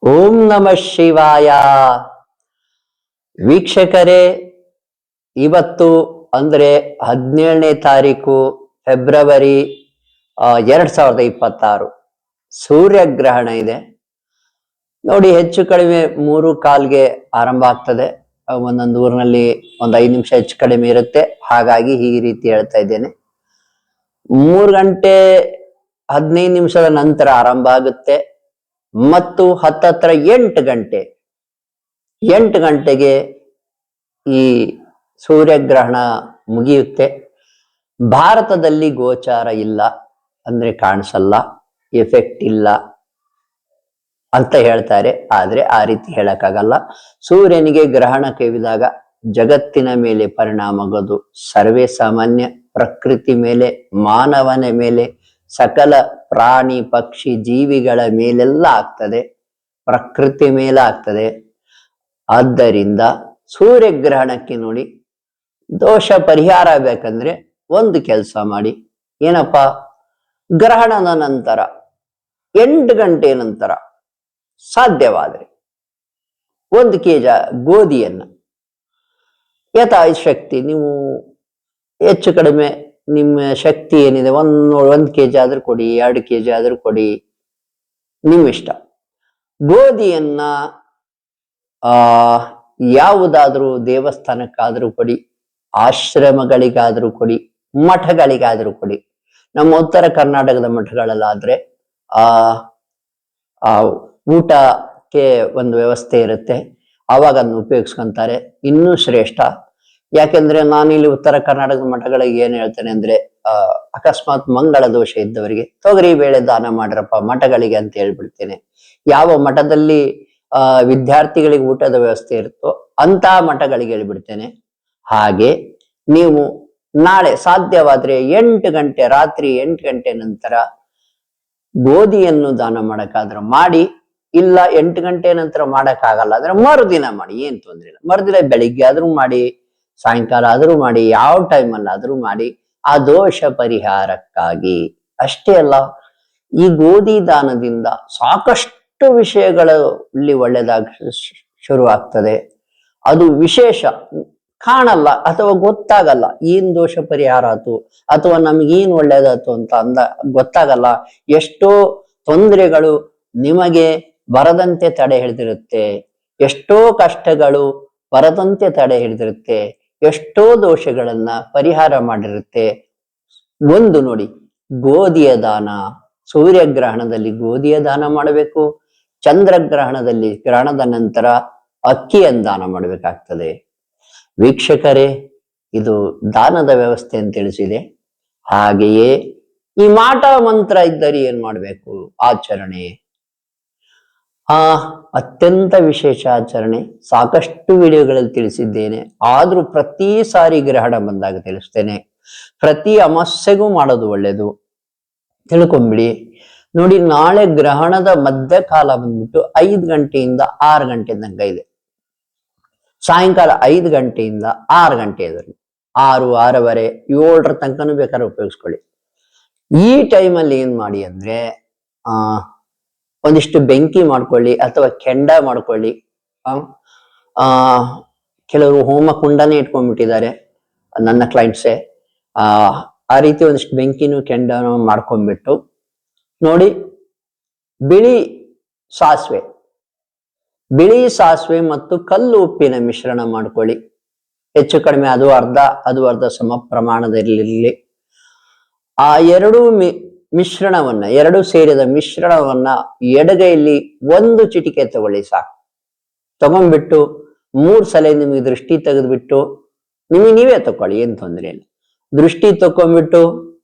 ಓಂ ನಮಃ ಶಿವಾಯ. ವೀಕ್ಷಕರೇ, ಇವತ್ತು ಅಂದ್ರೆ 17ನೇ ತಾರೀಕು ಫೆಬ್ರವರಿ 2026 ಸೂರ್ಯಗ್ರಹಣ ಇದೆ ನೋಡಿ. ಹೆಚ್ಚು ಕಡಿಮೆ 3:15ಗೆ ಆರಂಭ ಆಗ್ತದೆ. ಒಂದೊಂದು ಊರಿನಲ್ಲಿ ಒಂದು 5 ನಿಮಿಷ ಹೆಚ್ಚು ಕಡಿಮೆ ಇರುತ್ತೆ. ಹಾಗಾಗಿ ಈ ರೀತಿ ಹೇಳ್ತಾ ಇದ್ದೇನೆ. 3 ಗಂಟೆ 15 ನಿಮಿಷದ ನಂತರ ಆರಂಭ ಆಗುತ್ತೆ ಮತ್ತು ಹತ್ತತ್ರ 8 ಗಂಟೆಗೆ ಈ ಸೂರ್ಯಗ್ರಹಣ ಮುಗಿಯುತ್ತೆ. ಭಾರತದಲ್ಲಿ ಗೋಚಾರ ಇಲ್ಲ ಅಂದ್ರೆ ಕಾಣಿಸಲ್ಲ, ಎಫೆಕ್ಟ್ ಇಲ್ಲ ಅಂತ ಹೇಳ್ತಾರೆ. ಆದ್ರೆ ಆ ರೀತಿ ಹೇಳಕ್ಕಾಗಲ್ಲ. ಸೂರ್ಯನಿಗೆ ಗ್ರಹಣ ಕವಿದಾಗ ಜಗತ್ತಿನ ಮೇಲೆ ಪರಿಣಾಮ ಆಗೋದು ಸರ್ವೇ ಸಾಮಾನ್ಯ. ಪ್ರಕೃತಿ ಮೇಲೆ, ಮಾನವನ ಮೇಲೆ, ಸಕಲ ಪ್ರಾಣಿ ಪಕ್ಷಿ ಜೀವಿಗಳ ಮೇಲೆಲ್ಲ ಆಗ್ತದೆ, ಪ್ರಕೃತಿ ಮೇಲೆ ಆಗ್ತದೆ. ಆದ್ದರಿಂದ ಸೂರ್ಯಗ್ರಹಣಕ್ಕೆ ನೋಡಿ, ದೋಷ ಪರಿಹಾರ ಬೇಕಂದ್ರೆ ಒಂದು ಕೆಲಸ ಮಾಡಿ. ಏನಪ್ಪ, ಗ್ರಹಣದ ನಂತರ 8 ಗಂಟೆ ನಂತರ ಸಾಧ್ಯವಾದರೆ 1 ಕೆಜಿ ಗೋಧಿಯನ್ನ ಯಥಾಶಕ್ತಿ, ನೀವು ಹೆಚ್ಚು ಕಡಿಮೆ ನಿಮ್ಮ ಶಕ್ತಿ ಏನಿದೆ, 1 ಕೆಜಿ ಆದ್ರೂ ಕೊಡಿ, 2 ಕೆಜಿ ಆದ್ರೂ ಕೊಡಿ, ನಿಮ್ಮಿಷ್ಟ. ಗೋಧಿಯನ್ನ ಯಾವುದಾದ್ರೂ ದೇವಸ್ಥಾನಕ್ಕಾದ್ರೂ ಕೊಡಿ, ಆಶ್ರಮಗಳಿಗಾದ್ರೂ ಕೊಡಿ, ಮಠಗಳಿಗಾದ್ರೂ ಕೊಡಿ. ನಮ್ಮ ಉತ್ತರ ಕರ್ನಾಟಕದ ಮಠಗಳಲ್ಲಾದ್ರೆ ಊಟಕ್ಕೆ ಒಂದು ವ್ಯವಸ್ಥೆ ಇರುತ್ತೆ, ಆವಾಗ ಅದನ್ನು ಉಪಯೋಗಿಸ್ಕೊಂತಾರೆ, ಇನ್ನೂ ಶ್ರೇಷ್ಠ. ಯಾಕೆಂದ್ರೆ ನಾನಿಲ್ಲಿ ಉತ್ತರ ಕರ್ನಾಟಕದ ಮಠಗಳಿಗೆ ಏನ್ ಹೇಳ್ತೇನೆ ಅಂದ್ರೆ, ಅಕಸ್ಮಾತ್ ಮಂಗಳ ದೋಷ ಇದ್ದವರಿಗೆ ತೊಗರಿ ಬೇಳೆ ದಾನ ಮಾಡ್ರಪ್ಪ ಮಠಗಳಿಗೆ ಅಂತ ಹೇಳ್ಬಿಡ್ತೇನೆ. ಯಾವ ಮಠದಲ್ಲಿ ವಿದ್ಯಾರ್ಥಿಗಳಿಗೆ ಊಟದ ವ್ಯವಸ್ಥೆ ಇರುತ್ತೋ ಅಂತ ಮಠಗಳಿಗೆ ಹೇಳ್ಬಿಡ್ತೇನೆ. ಹಾಗೆ ನೀವು ನಾಳೆ ಸಾಧ್ಯವಾದ್ರೆ 8 ಗಂಟೆ, ರಾತ್ರಿ 8 ಗಂಟೆ ನಂತರ ಗೋಧಿಯನ್ನು ದಾನ ಮಾಡಕ್ಕಾದ್ರೆ ಮಾಡಿ. ಇಲ್ಲ 8 ಗಂಟೆ ನಂತರ ಮಾಡಕ್ಕಾಗಲ್ಲ ಅಂದ್ರೆ ಮರುದಿನ ಮಾಡಿ, ಏನ್ ತೊಂದ್ರೆ ಇಲ್ಲ. ಮರುದಿನ ಬೆಳಿಗ್ಗೆ ಆದ್ರೂ ಮಾಡಿ, ಸಾಯಂಕಾಲ ಆದ್ರೂ ಮಾಡಿ, ಯಾವ ಟೈಮಲ್ಲಿ ಆದ್ರೂ ಮಾಡಿ, ಆ ದೋಷ ಪರಿಹಾರಕ್ಕಾಗಿ. ಅಷ್ಟೇ ಅಲ್ಲ, ಈ ಗೋಧಿ ದಾನದಿಂದ ಸಾಕಷ್ಟು ವಿಷಯಗಳು ಇಲ್ಲಿ ಒಳ್ಳೆದಾಗ ಶುರು ಆಗ್ತದೆ. ಅದು ವಿಶೇಷ ಕಾಣಲ್ಲ ಅಥವಾ ಗೊತ್ತಾಗಲ್ಲ, ಏನ್ ದೋಷ ಪರಿಹಾರ ಆಯ್ತು ಅಥವಾ ನಮ್ಗೇನ್ ಒಳ್ಳೇದಾಯ್ತು ಅಂತ ಗೊತ್ತಾಗಲ್ಲ. ಎಷ್ಟೋ ತೊಂದರೆಗಳು ನಿಮಗೆ ಬರದಂತೆ ತಡೆ ಹಿಡಿದಿರುತ್ತೆ, ಎಷ್ಟೋ ಕಷ್ಟಗಳು ಬರದಂತೆ ತಡೆ ಹಿಡಿದಿರುತ್ತೆ, ಎಷ್ಟೋ ದೋಷಗಳನ್ನ ಪರಿಹಾರ ಮಾಡಿರುತ್ತೆ. ಒಂದು ನೋಡಿ, ಗೋಧಿಯ ದಾನ. ಸೂರ್ಯಗ್ರಹಣದಲ್ಲಿ ಗೋಧಿಯ ದಾನ ಮಾಡಬೇಕು. ಚಂದ್ರಗ್ರಹಣದಲ್ಲಿ, ಗ್ರಹಣದ ನಂತರ ಅಕ್ಕಿಯನ್ನು ದಾನ ಮಾಡಬೇಕಾಗ್ತದೆ. ವೀಕ್ಷಕರೇ, ಇದು ದಾನದ ವ್ಯವಸ್ಥೆ ಅಂತ ತಿಳಿಸಿದೆ. ಹಾಗೆಯೇ ಈ ಮಾಟ ಮಂತ್ರ ಇದ್ದರೆ ಏನ್ ಮಾಡ್ಬೇಕು, ಆಚರಣೆ. ಅತ್ಯಂತ ವಿಶೇಷ ಆಚರಣೆ, ಸಾಕಷ್ಟು ವಿಡಿಯೋಗಳಲ್ಲಿ ತಿಳಿಸಿದ್ದೇನೆ. ಆದ್ರೂ ಪ್ರತಿ ಸಾರಿ ಗ್ರಹಣ ಬಂದಾಗ ತಿಳಿಸ್ತೇನೆ. ಪ್ರತಿ ಅಮಾಸ್ಯೆಗೂ ಮಾಡೋದು ಒಳ್ಳೇದು, ತಿಳ್ಕೊಂಬಿಡಿ. ನೋಡಿ, ನಾಳೆ ಗ್ರಹಣದ ಮಧ್ಯಕಾಲ ಬಂದ್ಬಿಟ್ಟು 5 ಗಂಟೆಯಿಂದ 6 ಗಂಟೆ ತನಕ ಇದೆ. ಸಾಯಂಕಾಲ 5 ಗಂಟೆಯಿಂದ 6 ಗಂಟೆ ಇದ್ರಲ್ಲಿ 6, 6:30, 7 ತನಕನೂ ಬೇಕಾದ್ರೆ ಉಪಯೋಗಿಸ್ಕೊಳ್ಳಿ. ಈ ಟೈಮಲ್ಲಿ ಏನ್ ಮಾಡಿ ಅಂದ್ರೆ, ಒಂದಿಷ್ಟು ಬೆಂಕಿ ಮಾಡ್ಕೊಳ್ಳಿ ಅಥವಾ ಕೆಂಡ ಮಾಡ್ಕೊಳ್ಳಿ. ಕೆಲವರು ಹೋಮ ಕುಂಡನೇ ಇಟ್ಕೊಂಡ್ಬಿಟ್ಟಿದ್ದಾರೆ ನನ್ನ ಕ್ಲೈಂಟ್ಸೇ. ಆ ರೀತಿ ಒಂದಿಷ್ಟು ಬೆಂಕಿನೂ ಕೆಂಡನೂ ಮಾಡ್ಕೊಂಡ್ಬಿಟ್ಟು ನೋಡಿ, ಬಿಳಿ ಸಾಸಿವೆ ಮತ್ತು ಕಲ್ಲು ಉಪ್ಪಿನ ಮಿಶ್ರಣ ಮಾಡ್ಕೊಳ್ಳಿ. ಹೆಚ್ಚು ಕಡಿಮೆ ಅದು ಅರ್ಧ ಸಮ ಪ್ರಮಾಣದಲ್ಲಿರಲಿ. ಆ ಎರಡು ಸೇರಿದ ಮಿಶ್ರಣವನ್ನ ಎಡಗೈಯಲ್ಲಿ 1 ಚಿಟಿಕೆ ತಗೊಳ್ಳಿ, ಸಾಕು. ತಗೊಂಡ್ಬಿಟ್ಟು 3 ಸಲ ನಿಮಗೆ ದೃಷ್ಟಿ ತೆಗೆದ್ಬಿಟ್ಟು ನೀವೇ ತಕೊಳ್ಳಿ, ಏನ್ ತೊಂದರೆ ಇಲ್ಲ. ದೃಷ್ಟಿ ತಕೊಂಡ್ಬಿಟ್ಟು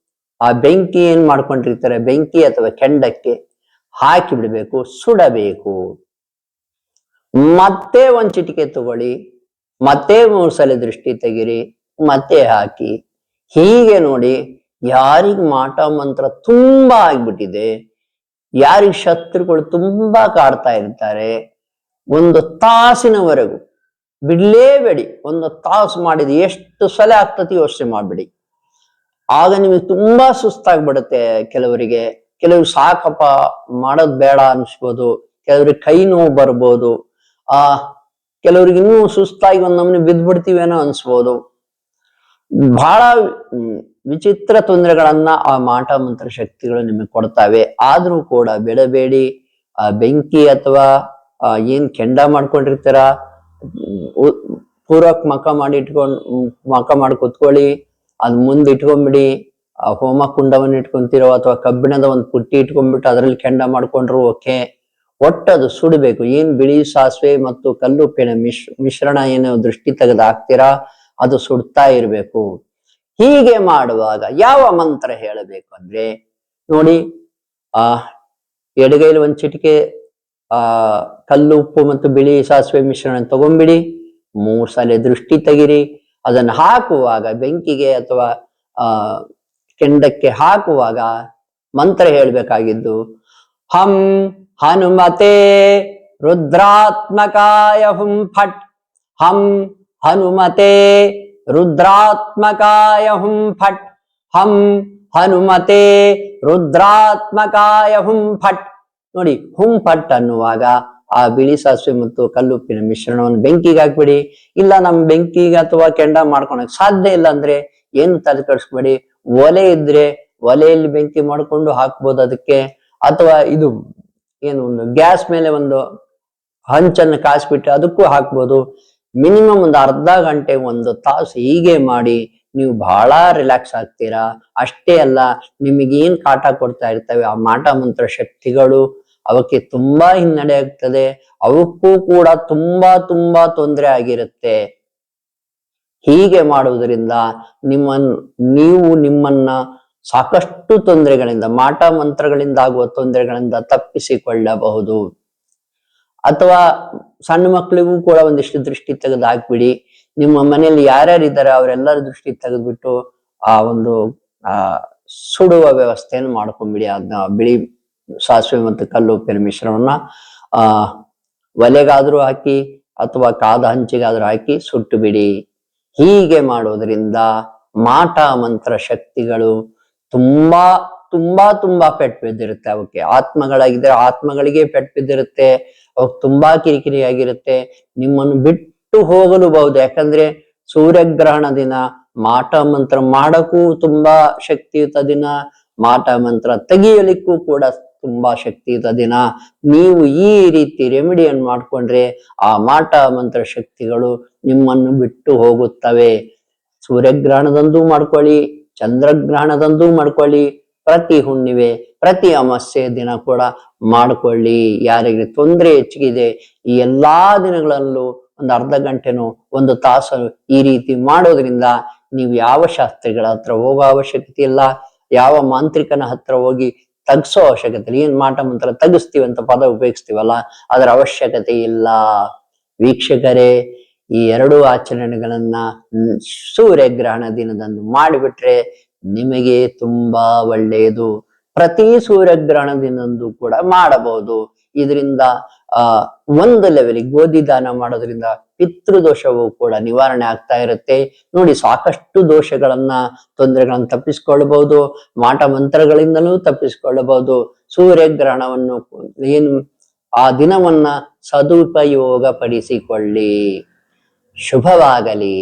ಆ ಬೆಂಕಿ ಏನ್ ಮಾಡ್ಕೊಂಡಿರ್ತಾರೆ, ಬೆಂಕಿ ಅಥವಾ ಕೆಂಡಕ್ಕೆ ಹಾಕಿ ಬಿಡ್ಬೇಕು, ಸುಡಬೇಕು. ಮತ್ತೆ 1 ಚಿಟಿಕೆ ತಗೊಳ್ಳಿ, ಮತ್ತೆ 3 ಸಲ ದೃಷ್ಟಿ ತೆಗಿರಿ, ಮತ್ತೆ ಹಾಕಿ. ಹೀಗೆ ನೋಡಿ, ಯಾರಿಗ್ ಮಾಟ ಮಂತ್ರ ತುಂಬಾ ಆಗ್ಬಿಟ್ಟಿದೆ, ಯಾರಿಗ್ ಶತ್ರುಗಳು ತುಂಬಾ ಕಾಡ್ತಾ ಇರ್ತಾರೆ, 1 ತಾಸಿನವರೆಗೂ ಬಿಡ್ಲೇಬೇಡಿ. 1 ತಾಸು ಮಾಡಿದ ಎಷ್ಟು ಸಲ ಆಗ್ತತಿ ಯೋಚನೆ ಮಾಡ್ಬಿಡಿ. ಆಗ ನಿಮಗೆ ತುಂಬಾ ಸುಸ್ತಾಗ್ಬಿಡುತ್ತೆ. ಕೆಲವರು ಸಾಕಪ್ಪ ಮಾಡೋದ್ ಬೇಡ ಅನ್ಸ್ಬೋದು, ಕೆಲವ್ರಿಗೆ ಕೈ ನೋವು ಬರ್ಬೋದು, ಆ ಕೆಲವ್ರಿಗೆ ಇನ್ನೂ ಸುಸ್ತಾಗಿ ಒಂದ್ ನಮ್ನಿ ಬಿದ್ದ್ಬಿಡ್ತೀವೇನೋ ಅನ್ಸ್ಬೋದು. ಬಹಳ ವಿಚಿತ್ರ ತೊಂದರೆಗಳನ್ನ ಆ ಮಾಟ ಮಂತ್ರ ಶಕ್ತಿಗಳು ನಿಮಗೆ ಕೊಡ್ತಾವೆ. ಆದ್ರೂ ಕೂಡ ಬಿಡಬೇಡಿ. ಆ ಬೆಂಕಿ ಅಥವಾ ಏನ್ ಕೆಂಡ ಮಾಡ್ಕೊಂಡಿರ್ತೀರ, ಪೂರ್ವಕ್ ಮಕ ಮಾಡಿ ಕುತ್ಕೊಳ್ಳಿ, ಅದ್ ಮುಂದೆ ಇಟ್ಕೊಂಡ್ಬಿಡಿ. ಆ ಹೋಮ ಕುಂಡವನ್ನು ಇಟ್ಕೊಂತಿರೋ ಅಥವಾ ಕಬ್ಬಿಣದ ಒಂದು ಪುಟ್ಟಿ ಇಟ್ಕೊಂಡ್ಬಿಟ್ಟು ಅದ್ರಲ್ಲಿ ಕೆಂಡ ಮಾಡ್ಕೊಂಡ್ರು ಓಕೆ. ಒಟ್ಟದು ಸುಡಬೇಕು. ಏನ್ ಬಿಳಿ ಸಾಸಿವೆ ಮತ್ತು ಕಲ್ಲುಪ್ಪಿನ ಮಿಶ್ರಣ ಏನು ದೃಷ್ಟಿ ತೆಗೆದು ಹಾಕ್ತೀರಾ ಅದು ಸುಡ್ತಾ ಇರ್ಬೇಕು. ಹೀಗೆ ಮಾಡುವಾಗ ಯಾವ ಮಂತ್ರ ಹೇಳಬೇಕು ಅಂದ್ರೆ ನೋಡಿ, ಎಡಗೈಲಿ ಒಂದ್ ಚಿಟಿಕೆ ಕಲ್ಲು ಉಪ್ಪು ಮತ್ತು ಬಿಳಿ ಸಾಸಿವೆ ಮಿಶ್ರಣ ತಗೊಂಡ್ಬಿಡಿ. 3 ಸಲ ದೃಷ್ಟಿ ತೆಗಿರಿ. ಅದನ್ನು ಹಾಕುವಾಗ ಬೆಂಕಿಗೆ ಅಥವಾ ಕೆಂಡಕ್ಕೆ ಹಾಕುವಾಗ ಮಂತ್ರ ಹೇಳ್ಬೇಕಾಗಿದ್ದು ಹಂ ಹನುಮತೆ ರುದ್ರಾತ್ಮಕಾಯ ಹುಂ ಫಟ್. ಹಂ ಹನುಮತೆ ರುದ್ರಾತ್ಮಕಾಯ ಹುಂ ಫಟ್. ಹಂ ಹನುಮತೆ ರುದ್ರಾತ್ಮಕಾಯ ಹುಂ ಫಟ್. ನೋಡಿ, ಹುಂ ಫಟ್ ಅನ್ನುವಾಗ ಆ ಬಿಳಿ ಸಾಸಿವೆ ಮತ್ತು ಕಲ್ಲುಪ್ಪಿನ ಮಿಶ್ರಣವನ್ನು ಬೆಂಕಿಗೆ ಹಾಕ್ಬಿಡಿ. ಇಲ್ಲ ನಮ್ ಬೆಂಕಿಗೆ ಅಥವಾ ಕೆಂಡ ಮಾಡ್ಕೊಳಕ್ ಸಾಧ್ಯ ಇಲ್ಲ ಅಂದ್ರೆ ಏನು ತಲೆ ಕೆಡಿಸ್ಬೇಡಿ. ಒಲೆ ಇದ್ರೆ ಒಲೆಯಲ್ಲಿ ಬೆಂಕಿ ಮಾಡ್ಕೊಂಡು ಹಾಕ್ಬೋದು ಅದಕ್ಕೆ. ಅಥವಾ ಇದು ಏನು ಗ್ಯಾಸ್ ಮೇಲೆ ಒಂದು ಹಂಚನ್ನು ಕಾಯಿಸ್ಬಿಟ್ಟು ಅದಕ್ಕೂ ಹಾಕ್ಬೋದು. ಮಿನಿಮಮ್ ಒಂದು ಅರ್ಧ ಗಂಟೆ 1 ತಾಸು ಹೀಗೆ ಮಾಡಿ ನೀವು ಬಹಳ ರಿಲ್ಯಾಕ್ಸ್ ಆಗ್ತೀರಾ. ಅಷ್ಟೇ ಅಲ್ಲ, ನಿಮಗೇನ್ ಕಾಟ ಕೊಡ್ತಾ ಇರ್ತವೆ ಆ ಮಾಟ ಮಂತ್ರ ಶಕ್ತಿಗಳು, ಅವಕ್ಕೆ ತುಂಬಾ ಹಿನ್ನಡೆ ಆಗ್ತದೆ. ಅವಕ್ಕೂ ಕೂಡ ತುಂಬಾ ತುಂಬಾ ತೊಂದರೆ ಆಗಿರುತ್ತೆ. ಹೀಗೆ ಮಾಡುವುದರಿಂದ ನಿಮ್ಮನ್ನ ಸಾಕಷ್ಟು ತೊಂದರೆಗಳಿಂದ, ಮಾಟ ಮಂತ್ರಗಳಿಂದ ಆಗುವ ತೊಂದರೆಗಳಿಂದ ತಪ್ಪಿಸಿಕೊಳ್ಳಬಹುದು. ಅಥವಾ ಸಣ್ಣ ಮಕ್ಕಳಿಗೂ ಕೂಡ ಒಂದಿಷ್ಟು ದೃಷ್ಟಿ ತೆಗೆದು ಹಾಕ್ಬಿಡಿ. ನಿಮ್ಮ ಮನೆಯಲ್ಲಿ ಯಾರ್ಯಾರಿದ್ದಾರೆ ಅವರೆಲ್ಲರ ದೃಷ್ಟಿ ತೆಗೆದ್ಬಿಟ್ಟು ಆ ಒಂದು ಸುಡುವ ವ್ಯವಸ್ಥೆಯನ್ನು ಮಾಡ್ಕೊಂಡ್ಬಿಡಿ. ಅದನ್ನ ಬಿಳಿ ಸಾಸಿವೆ ಮತ್ತು ಕಲ್ಲುಪ್ಪಿನ ಮಿಶ್ರಣವನ್ನ ಒಲೆಗಾದ್ರೂ ಹಾಕಿ ಅಥವಾ ಕಾದ ಹಂಚಿಗಾದ್ರೂ ಹಾಕಿ ಸುಟ್ಟು ಬಿಡಿ. ಹೀಗೆ ಮಾಡೋದ್ರಿಂದ ಮಾಟ ಮಂತ್ರ ಶಕ್ತಿಗಳು ತುಂಬಾ ತುಂಬಾ ತುಂಬಾ ಪೆಟ್ಟು ಬಿದ್ದಿರುತ್ತೆ. ಅವಕ್ಕೆ ಆತ್ಮಗಳಾಗಿದ್ರೆ ಆತ್ಮಗಳಿಗೆ ಪೆಟ್ಟು ಬಿದ್ದಿರುತ್ತೆ. ಅವಕ್ಕೆ ತುಂಬಾ ಕಿರಿಕಿರಿ ಆಗಿರುತ್ತೆ. ನಿಮ್ಮನ್ನು ಬಿಟ್ಟು ಹೋಗಲೂಬಹುದು. ಯಾಕಂದ್ರೆ ಸೂರ್ಯಗ್ರಹಣ ದಿನ ಮಾಟ ಮಂತ್ರ ಮಾಡಕ್ಕೂ ತುಂಬಾ ಶಕ್ತಿಯುತ ದಿನ, ಮಾಟ ಮಂತ್ರ ತೆಗಿಯಲಿಕ್ಕೂ ಕೂಡ ತುಂಬಾ ಶಕ್ತಿಯುತ ದಿನ. ನೀವು ಈ ರೀತಿ ರೆಮಿಡಿಯನ್ನು ಮಾಡ್ಕೊಂಡ್ರೆ ಆ ಮಾಟ ಮಂತ್ರ ಶಕ್ತಿಗಳು ನಿಮ್ಮನ್ನು ಬಿಟ್ಟು ಹೋಗುತ್ತವೆ. ಸೂರ್ಯಗ್ರಹಣದಂದು ಮಾಡ್ಕೊಳ್ಳಿ, ಚಂದ್ರಗ್ರಹಣದಂದು ಮಾಡ್ಕೊಳ್ಳಿ, ಪ್ರತಿ ಹುಣ್ಣಿಮೆ, ಪ್ರತಿ ಅಮಾವಾಸ್ಯೆ ದಿನ ಕೂಡ ಮಾಡ್ಕೊಳ್ಳಿ. ಯಾರಿಗೆ ತೊಂದರೆ ಹೆಚ್ಚಿಗಿದೆ ಈ ಎಲ್ಲಾ ದಿನಗಳಲ್ಲೂ ಒಂದು ಅರ್ಧ ಗಂಟೆನೋ 1 ತಾಸು ಈ ರೀತಿ ಮಾಡೋದ್ರಿಂದ ನೀವು ಯಾವ ಶಾಸ್ತ್ರಿಗಳ ಹತ್ರ ಹೋಗೋ ಅವಶ್ಯಕತೆ ಇಲ್ಲ, ಯಾವ ಮಾಂತ್ರಿಕನ ಹತ್ರ ಹೋಗಿ ತಗ್ಸೋ ಅವಶ್ಯಕತೆ ಇಲ್ಲ. ಏನ್ ಮಾಟ ಮಂತ್ರ ತಗಿಸ್ತೀವಿ ಅಂತ ಪದ ಉಪಯೋಗಿಸ್ತೀವಲ್ಲ, ಅದರ ಅವಶ್ಯಕತೆ ಇಲ್ಲ. ವೀಕ್ಷಕರೇ, ಈ 2 ಆಚರಣೆಗಳನ್ನ ಸೂರ್ಯಗ್ರಹಣ ದಿನದಂದು ಮಾಡಿಬಿಟ್ರೆ ನಿಮಗೆ ತುಂಬಾ ಒಳ್ಳೆಯದು. ಪ್ರತಿ ಸೂರ್ಯಗ್ರಹಣ ದಿನದಂದು ಕೂಡ ಮಾಡಬಹುದು. ಇದರಿಂದ ಒಂದು ಲೆವೆಲ್ ಗೋಧಿ ದಾನ ಮಾಡೋದ್ರಿಂದ ಪಿತೃದೋಷವು ಕೂಡ ನಿವಾರಣೆ ಆಗ್ತಾ ಇರುತ್ತೆ. ನೋಡಿ, ಸಾಕಷ್ಟು ದೋಷಗಳನ್ನ, ತೊಂದರೆಗಳನ್ನ ತಪ್ಪಿಸ್ಕೊಳ್ಬಹುದು. ಮಾಟ ಮಂತ್ರಗಳಿಂದಲೂ ತಪ್ಪಿಸ್ಕೊಳ್ಳಬಹುದು. ಸೂರ್ಯಗ್ರಹಣವನ್ನು ಆ ದಿನವನ್ನ ಸದುಪಯೋಗ ಪಡಿಸಿಕೊಳ್ಳಿ. ಶುಭವಾಗಲಿ.